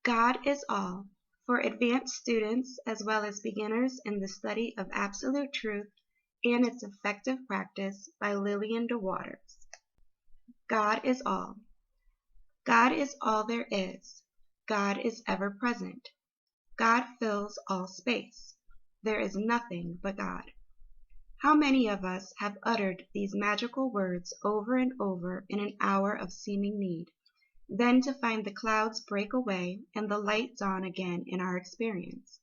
God is All, for advanced students as well as beginners in the study of absolute truth and its effective practice by Lillian Dewaters. God is all. God is all there is. God is ever present. God fills all space. There is nothing but God. How many of us have uttered these magical words over and over in an hour of seeming need, then to find the clouds break away and the light dawn again in our experience?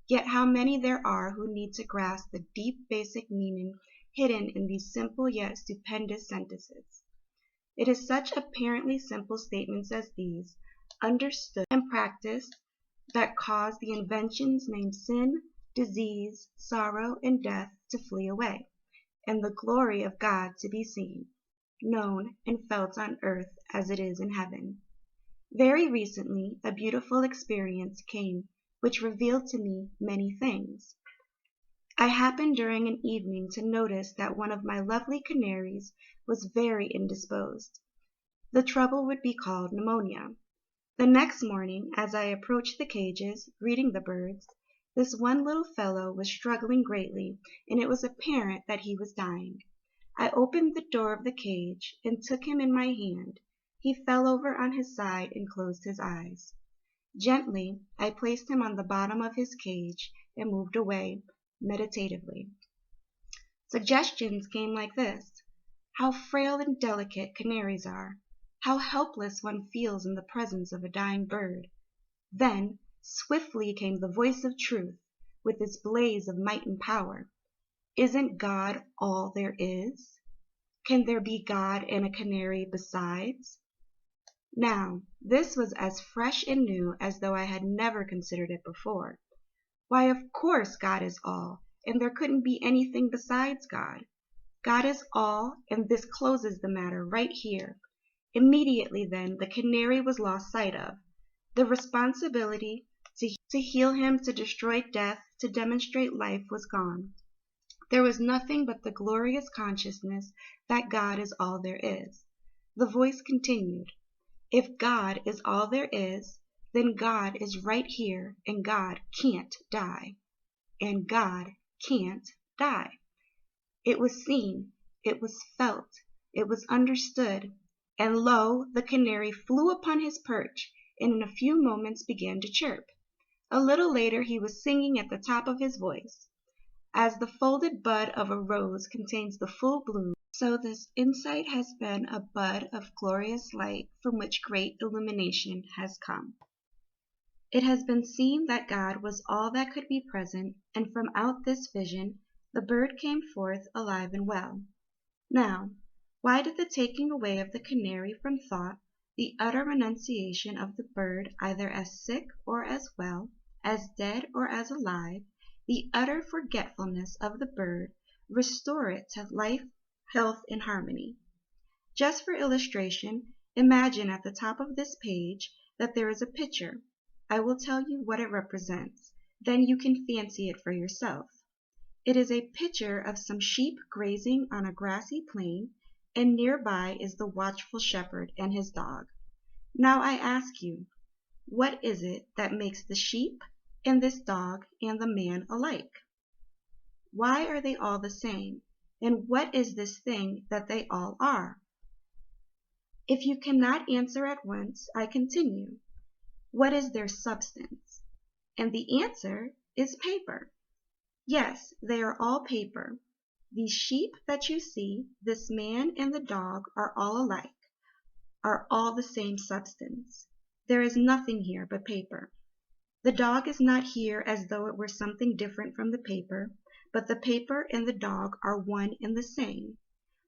Yet how many there are who need to grasp the deep basic meaning hidden in these simple yet stupendous sentences. It is such apparently simple statements as these, understood and practiced, that cause the inventions named sin, disease, sorrow, and death to flee away, and the glory of God to be seen, known, and felt on earth as it is in heaven. Very recently, a beautiful experience came which revealed to me many things. I happened during an evening to notice that one of my lovely canaries was very indisposed. The trouble would be called pneumonia. The next morning, as I approached the cages, greeting the birds, this one little fellow was struggling greatly, and it was apparent that he was dying. I opened the door of the cage and took him in my hand. He fell over on his side and closed his eyes. Gently, I placed him on the bottom of his cage and moved away meditatively. Suggestions came like this: how frail and delicate canaries are! How helpless one feels in the presence of a dying bird! Then, swiftly came the voice of truth, with its blaze of might and power. Isn't God all there is? Can there be God and a canary besides? Now, this was as fresh and new as though I had never considered it before. Why, of course God is all, and there couldn't be anything besides God. God is all, and this closes the matter right here. Immediately then, the canary was lost sight of. The responsibility to heal him, to destroy death, to demonstrate life was gone. There was nothing but the glorious consciousness that God is all there is. The voice continued, if God is all there is, then God is right here, and God can't die. And God can't die. It was seen, it was felt, it was understood, and lo, the canary flew upon his perch, and in a few moments began to chirp. A little later he was singing at the top of his voice. As the folded bud of a rose contains the full bloom, so this insight has been a bud of glorious light from which great illumination has come. It has been seen that God was all that could be present, and from out this vision the bird came forth alive and well. Now, why did the taking away of the canary from thought, the utter renunciation of the bird either as sick or as well, as dead or as alive, the utter forgetfulness of the bird, restore it to life, health, and harmony? Just for illustration, imagine at the top of this page that there is a picture. I will tell you what it represents, then you can fancy it for yourself. It is a picture of some sheep grazing on a grassy plain, and nearby is the watchful shepherd and his dog. Now I ask you, what is it that makes the sheep and this dog and the man alike? Why are they all the same? And what is this thing that they all are? If you cannot answer at once, I continue. What is their substance? And the answer is paper. Yes, they are all paper. These sheep that you see, this man and the dog are all alike, are all the same substance. There is nothing here but paper. The dog is not here as though it were something different from the paper, but the paper and the dog are one and the same.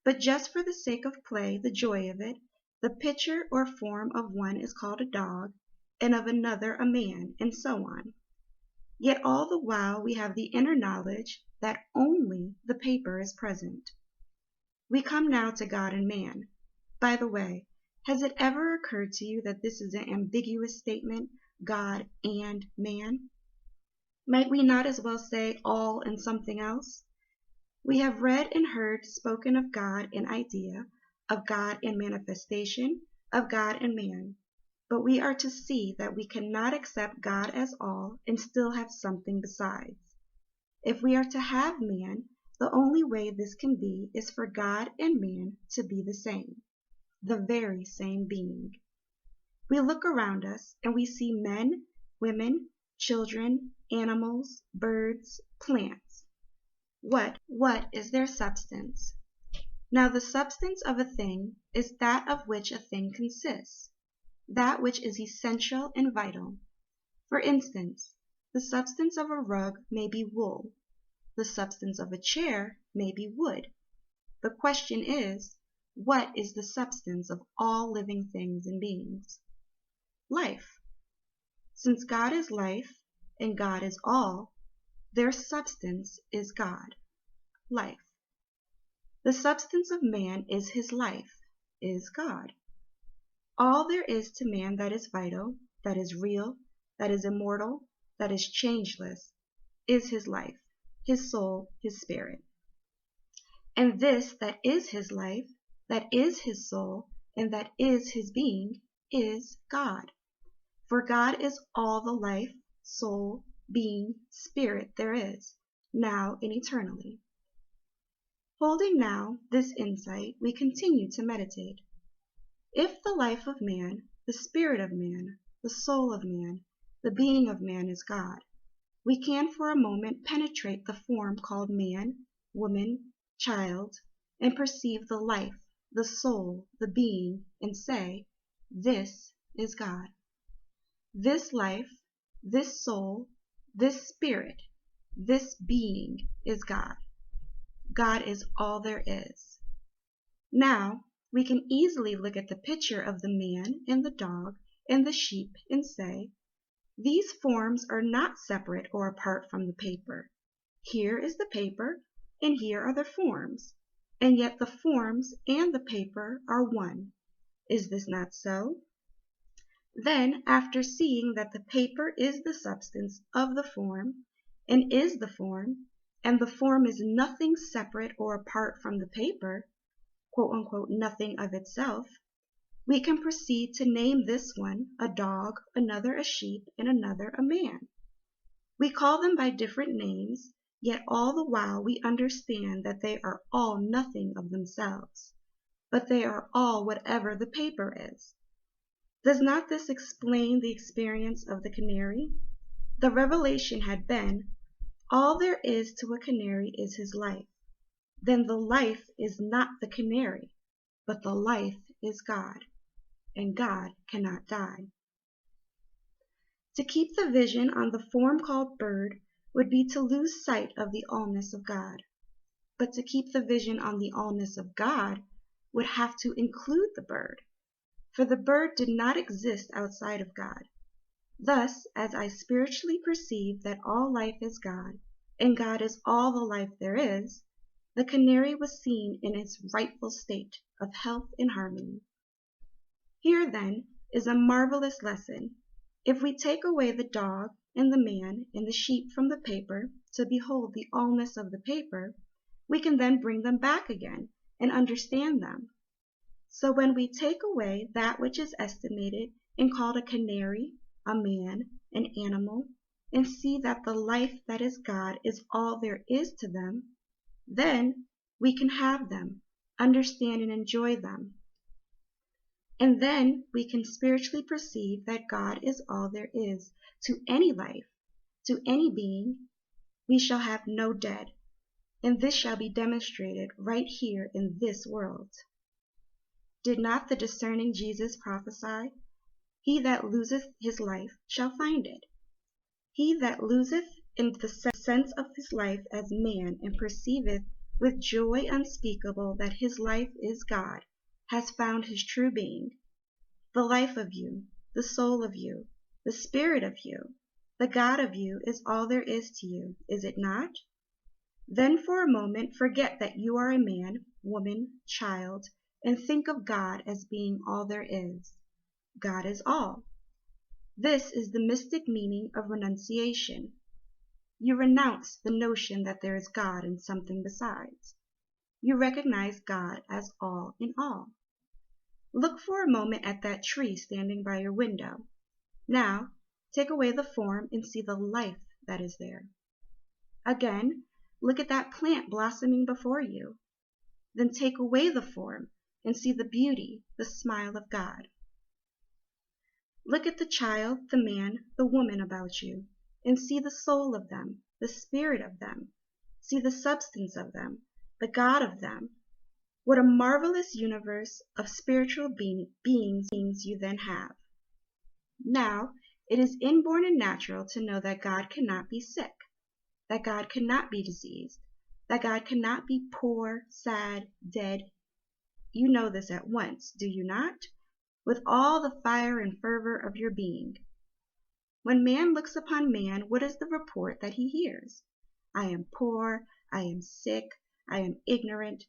But just for the sake of play, the joy of it, the picture or form of one is called a dog, and of another a man, and so on. Yet all the while we have the inner knowledge that only the paper is present. We come now to God and man. By the way, has it ever occurred to you that this is an ambiguous statement, God and man? Might we not as well say all and something else? We have read and heard spoken of God and idea, of God and manifestation, of God and man. but we are to see that we cannot accept God as all and still have something besides. If we are to have man, the only way this can be is for God and man to be the same, the very same being. We look around us and we see men, women, children, animals, birds, plants. What is their substance? Now the substance of a thing is that of which a thing consists, that which is essential and vital. For instance, the substance of a rug may be wool. The substance of a chair may be wood. The question is, what is the substance of all living things and beings? Life. Since God is life and God is all, their substance is God, life. The substance of man is his life, is God. All there is to man that is vital, that is real, that is immortal, that is changeless, is his life, his soul, his spirit. And this that is his life, that is his soul, and that is his being, is God. For God is all the life, soul, being, spirit there is, now and eternally. Holding now this insight, we continue to meditate. If the life of man, the spirit of man, the soul of man, the being of man is God, we can for a moment penetrate the form called man, woman, child, and perceive the life, the soul, the being, and say, this is God. This life, this soul, this spirit, this being is God. God is all there is. Now, we can easily look at the picture of the man and the dog and the sheep and say, these forms are not separate or apart from the paper. Here is the paper, and here are the forms, and yet the forms and the paper are one. Is this not so? Then, after seeing that the paper is the substance of the form, and is the form, and the form is nothing separate or apart from the paper, quote unquote, nothing of itself, we can proceed to name this one a dog, another a sheep, and another a man. We call them by different names, yet all the while we understand that they are all nothing of themselves, but they are all whatever the paper is. Does not this explain the experience of the canary? The revelation had been, all there is to a canary is his life. Then the life is not the canary, but the life is God, and God cannot die. To keep the vision on the form called bird would be to lose sight of the allness of God. But to keep the vision on the allness of God would have to include the bird, for the bird did not exist outside of God. Thus, as I spiritually perceive that all life is God, and God is all the life there is, the canary was seen in its rightful state of health and harmony. Here, then, is a marvelous lesson. If we take away the dog and the man and the sheep from the paper to behold the allness of the paper, we can then bring them back again and understand them. So when we take away that which is estimated and called a canary, a man, an animal, and see that the life that is God is all there is to them, then we can have them, understand and enjoy them. And then we can spiritually perceive that God is all there is to any life, to any being. We shall have no dead, and this shall be demonstrated right here in this world. Did not the discerning Jesus prophesy, he that loseth his life shall find it? He that loseth in the sense of his life as man and perceiveth with joy unspeakable that his life is God, has found his true being. The life of you, the soul of you, the spirit of you, the God of you is all there is to you, is it not? Then for a moment forget that you are a man, woman, child, and think of God as being all there is. God is all. This is the mystic meaning of renunciation. You renounce the notion that there is God and something besides. You recognize God as all in all. Look for a moment at that tree standing by your window. Now, take away the form and see the life that is there. Again, look at that plant blossoming before you. Then take away the form and see the beauty, the smile of God. Look at the child, the man, the woman about you, and see the soul of them, the spirit of them. See the substance of them, the God of them. What a marvelous universe of spiritual beings you then have. Now, it is inborn and natural to know that God cannot be sick, that God cannot be diseased, that God cannot be poor, sad, dead. You know this at once, do you not? With all the fire and fervor of your being. When man looks upon man, what is the report that he hears? I am poor, I am sick, I am ignorant.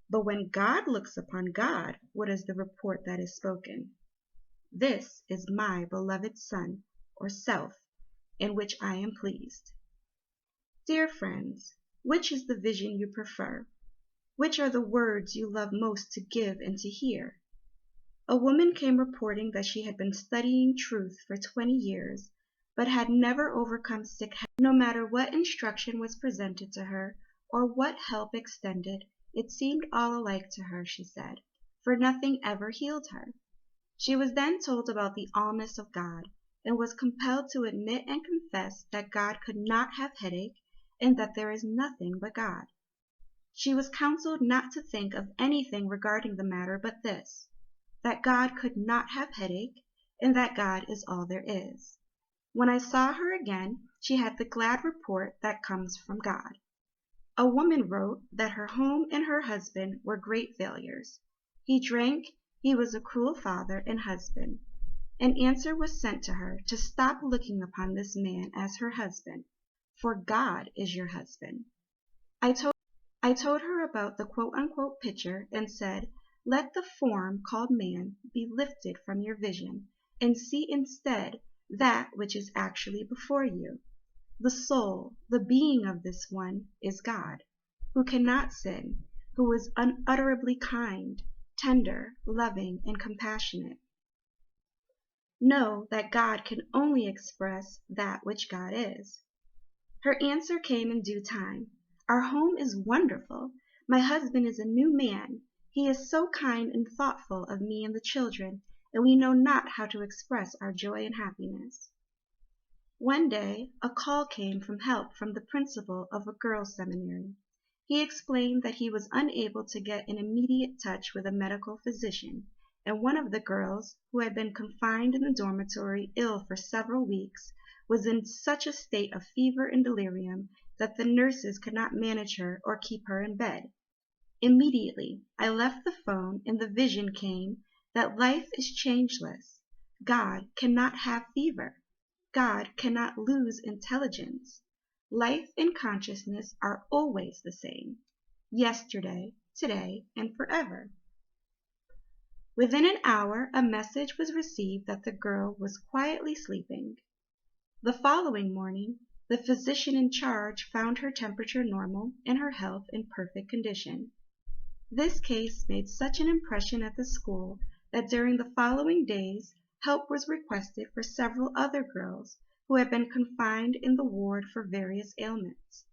But when God looks upon God, what is the report that is spoken? This is my beloved Son, or self, in which I am pleased. Dear friends, which is the vision you prefer? Which are the words you love most to give and to hear? A woman came reporting that she had been studying truth for 20 years, but had never overcome sick health. No matter what instruction was presented to her, or what help extended, it seemed all alike to her, she said, for nothing ever healed her. She was then told about the allness of God, and was compelled to admit and confess that God could not have headache, and that there is nothing but God. She was counseled not to think of anything regarding the matter but this, that God could not have headache, and that God is all there is. When I saw her again, she had the glad report that comes from God. A woman wrote that her home and her husband were great failures. He drank, he was a cruel father and husband. An answer was sent to her to stop looking upon this man as her husband, for God is your husband. I told her about the quote-unquote picture and said, let the form called man be lifted from your vision and see instead that which is actually before you. The soul, the being of this one is God, who cannot sin, who is unutterably kind, tender, loving, and compassionate. Know that God can only express that which God is. Her answer came in due time. Our home is wonderful. My husband is a new man. He is so kind and thoughtful of me and the children, and we know not how to express our joy and happiness. One day, a call came from help from the principal of a girls' seminary. He explained that he was unable to get in immediate touch with a medical physician, and one of the girls, who had been confined in the dormitory ill for several weeks, was in such a state of fever and delirium that the nurses could not manage her or keep her in bed. Immediately, I left the phone, and the vision came that life is changeless. God cannot have fever. God cannot lose intelligence. Life and consciousness are always the same, yesterday, today, and forever. Within an hour, a message was received that the girl was quietly sleeping. The following morning, the physician in charge found her temperature normal and her health in perfect condition. This case made such an impression at the school that during the following days, help was requested for several other girls who had been confined in the ward for various ailments.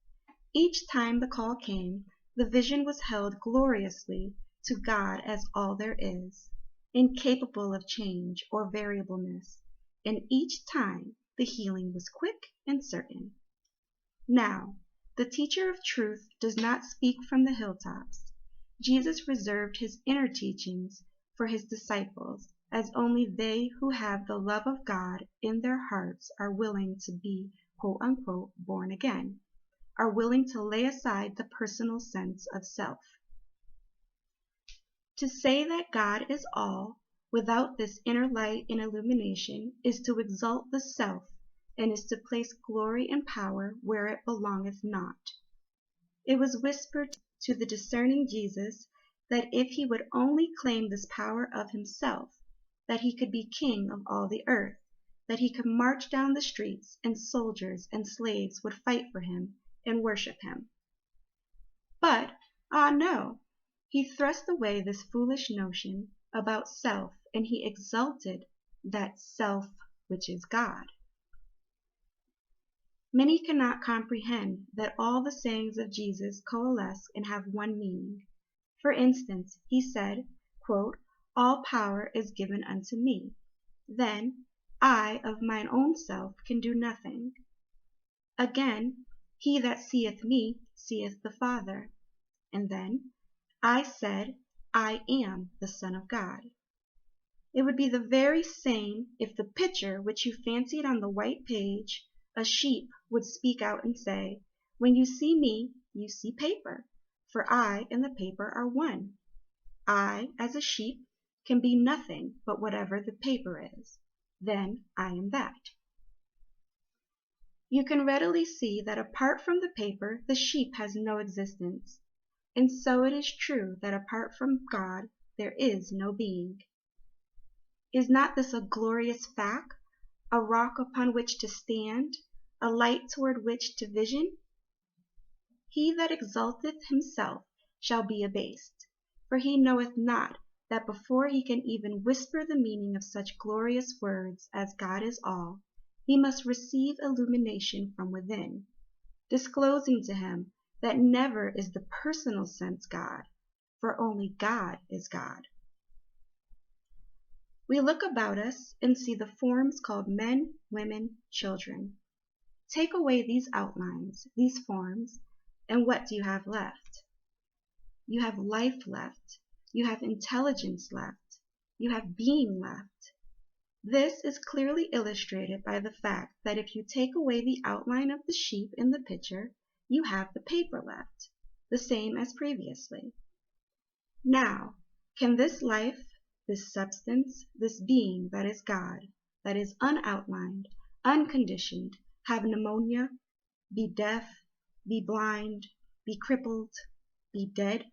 Each time the call came, the vision was held gloriously to God as all there is, incapable of change or variableness, and each time the healing was quick and certain. Now, the teacher of truth does not speak from the hilltops. Jesus reserved his inner teachings for his disciples, as only they who have the love of God in their hearts are willing to be quote-unquote born again, are willing to lay aside the personal sense of self. To say that God is all, without this inner light and illumination, is to exalt the self, and is to place glory and power where it belongeth not. It was whispered to the discerning Jesus that if he would only claim this power of himself, that he could be king of all the earth, that he could march down the streets, and soldiers and slaves would fight for him and worship him. But, ah no, he thrust away this foolish notion, about self, and he exalted that self which is God. Many cannot comprehend that all the sayings of Jesus coalesce and have one meaning. For instance, he said, quote, "All power is given unto me. Then I of mine own self can do nothing." Again, "He that seeth me seeth the Father." And then, "I said, I am the Son of God." It would be the very same if the picture which you fancied on the white page, a sheep, would speak out and say, "When you see me, you see paper, for I and the paper are one. I, as a sheep, can be nothing but whatever the paper is. Then I am that." You can readily see that apart from the paper, the sheep has no existence. And so it is true that apart from God, there is no being. Is not this a glorious fact, a rock upon which to stand, a light toward which to vision? He that exalteth himself shall be abased, for he knoweth not that before he can even whisper the meaning of such glorious words as God is all, he must receive illumination from within, disclosing to him that never is the personal sense God, for only God is God. We look about us and see the forms called men, women, children. Take away these outlines, these forms, and what do you have left? You have life left. You have intelligence left. You have being left. This is clearly illustrated by the fact that if you take away the outline of the sheep in the picture, you have the paper left, the same as previously. Now, can this life, this substance, this being that is God, that is unoutlined, unconditioned, have pneumonia, be deaf, be blind, be crippled, be dead?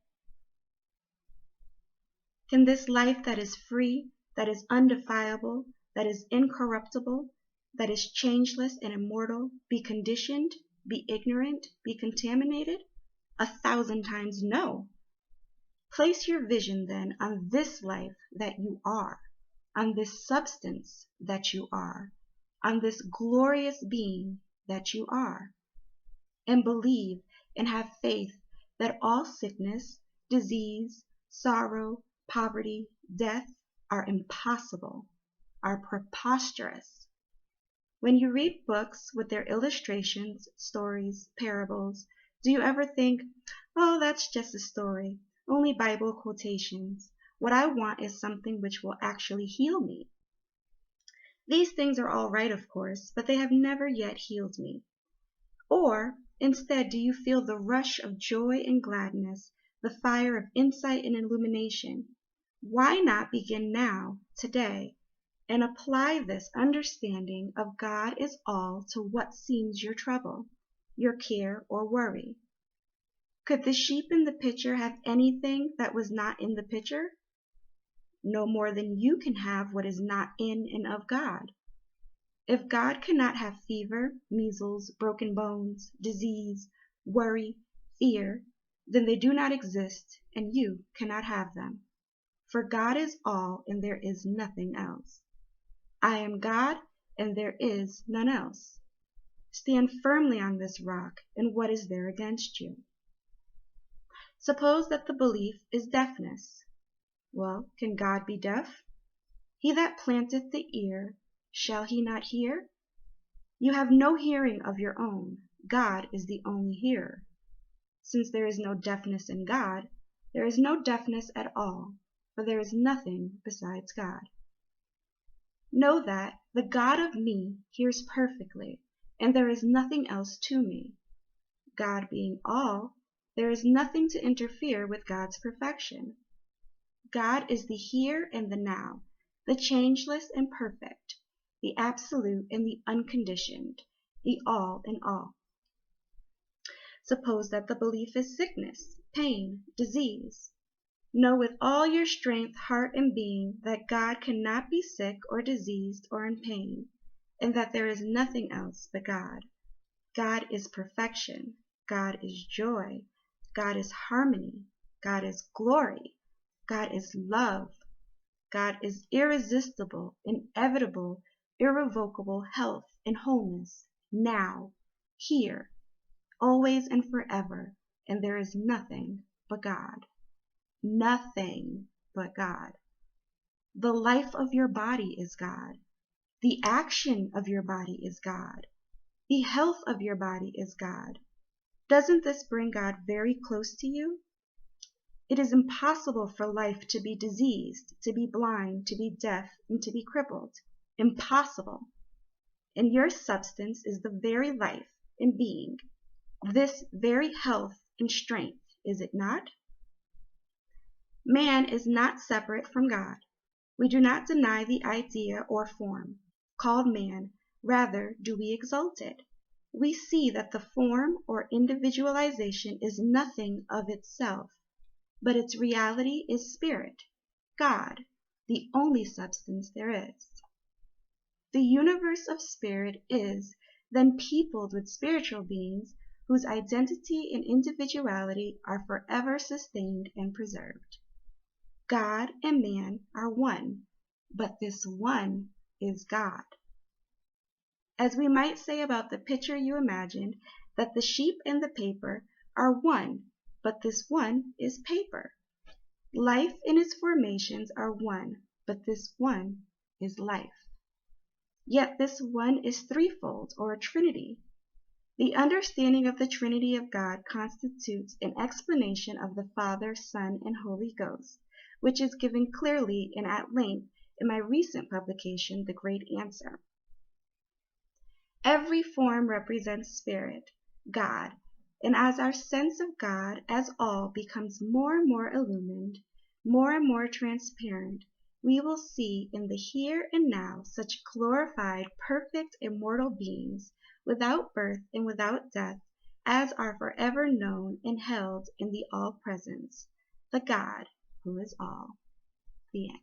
Can this life that is free, that is undefilable, that is incorruptible, that is changeless and immortal, be conditioned, be ignorant, be contaminated? 1,000 times no. Place your vision then on this life that you are, on this substance that you are, on this glorious being that you are, and believe and have faith that all sickness, disease, sorrow, poverty, death are impossible, are preposterous. When you read books with their illustrations, stories, parables, do you ever think, "Oh, that's just a story, only Bible quotations. What I want is something which will actually heal me"? These things are all right, of course, but they have never yet healed me. Or, instead, do you feel the rush of joy and gladness, the fire of insight and illumination? Why not begin now, today, and apply this understanding of God is all to what seems your trouble, your care or worry? Could the sheep in the picture have anything that was not in the picture? No more than you can have what is not in and of God. If God cannot have fever, measles, broken bones, disease, worry, fear, then they do not exist and you cannot have them. For God is all and there is nothing else. I am God and there is none else. Stand firmly on this rock, and what is there against you? Suppose that the belief is deafness. Well, can God be deaf? He that planteth the ear, shall he not hear? You have no hearing of your own. God is the only hearer. Since there is no deafness in God, there is no deafness at all, for there is nothing besides God. Know that the God of me hears perfectly, and there is nothing else to me. God being all, there is nothing to interfere with God's perfection. God is the here and the now, the changeless and perfect, the absolute and the unconditioned, the all in all. Suppose that the belief is sickness, pain, disease. Know with all your strength, heart, and being that God cannot be sick or diseased or in pain, and that there is nothing else but God. God is perfection. God is joy. God is harmony. God is glory. God is love. God is irresistible, inevitable, irrevocable health and wholeness, now, here, always and forever, and there is nothing but God. Nothing but God. The life of your body is God. The action of your body is God. The health of your body is God. Doesn't this bring God very close to you? It is impossible for life to be diseased, to be blind, to be deaf, and to be crippled. Impossible. And your substance is the very life and being, this very health and strength, is it not? Man is not separate from God. We do not deny the idea or form, called man, rather do we exalt it. We see that the form or individualization is nothing of itself, but its reality is spirit, God, the only substance there is. The universe of spirit is then peopled with spiritual beings whose identity and individuality are forever sustained and preserved. God and man are one, but this one is God. As we might say about the picture you imagined, that the sheep and the paper are one, but this one is paper. Life in its formations are one, but this one is life. Yet this one is threefold, or a trinity. The understanding of the Trinity of God constitutes an explanation of the Father, Son, and Holy Ghost, which is given clearly and at length in my recent publication, The Great Answer. Every form represents spirit, God, and as our sense of God as all becomes more and more illumined, more and more transparent, we will see in the here and now such glorified, perfect, immortal beings, without birth and without death, as are forever known and held in the all-presence, the God who is all. The end.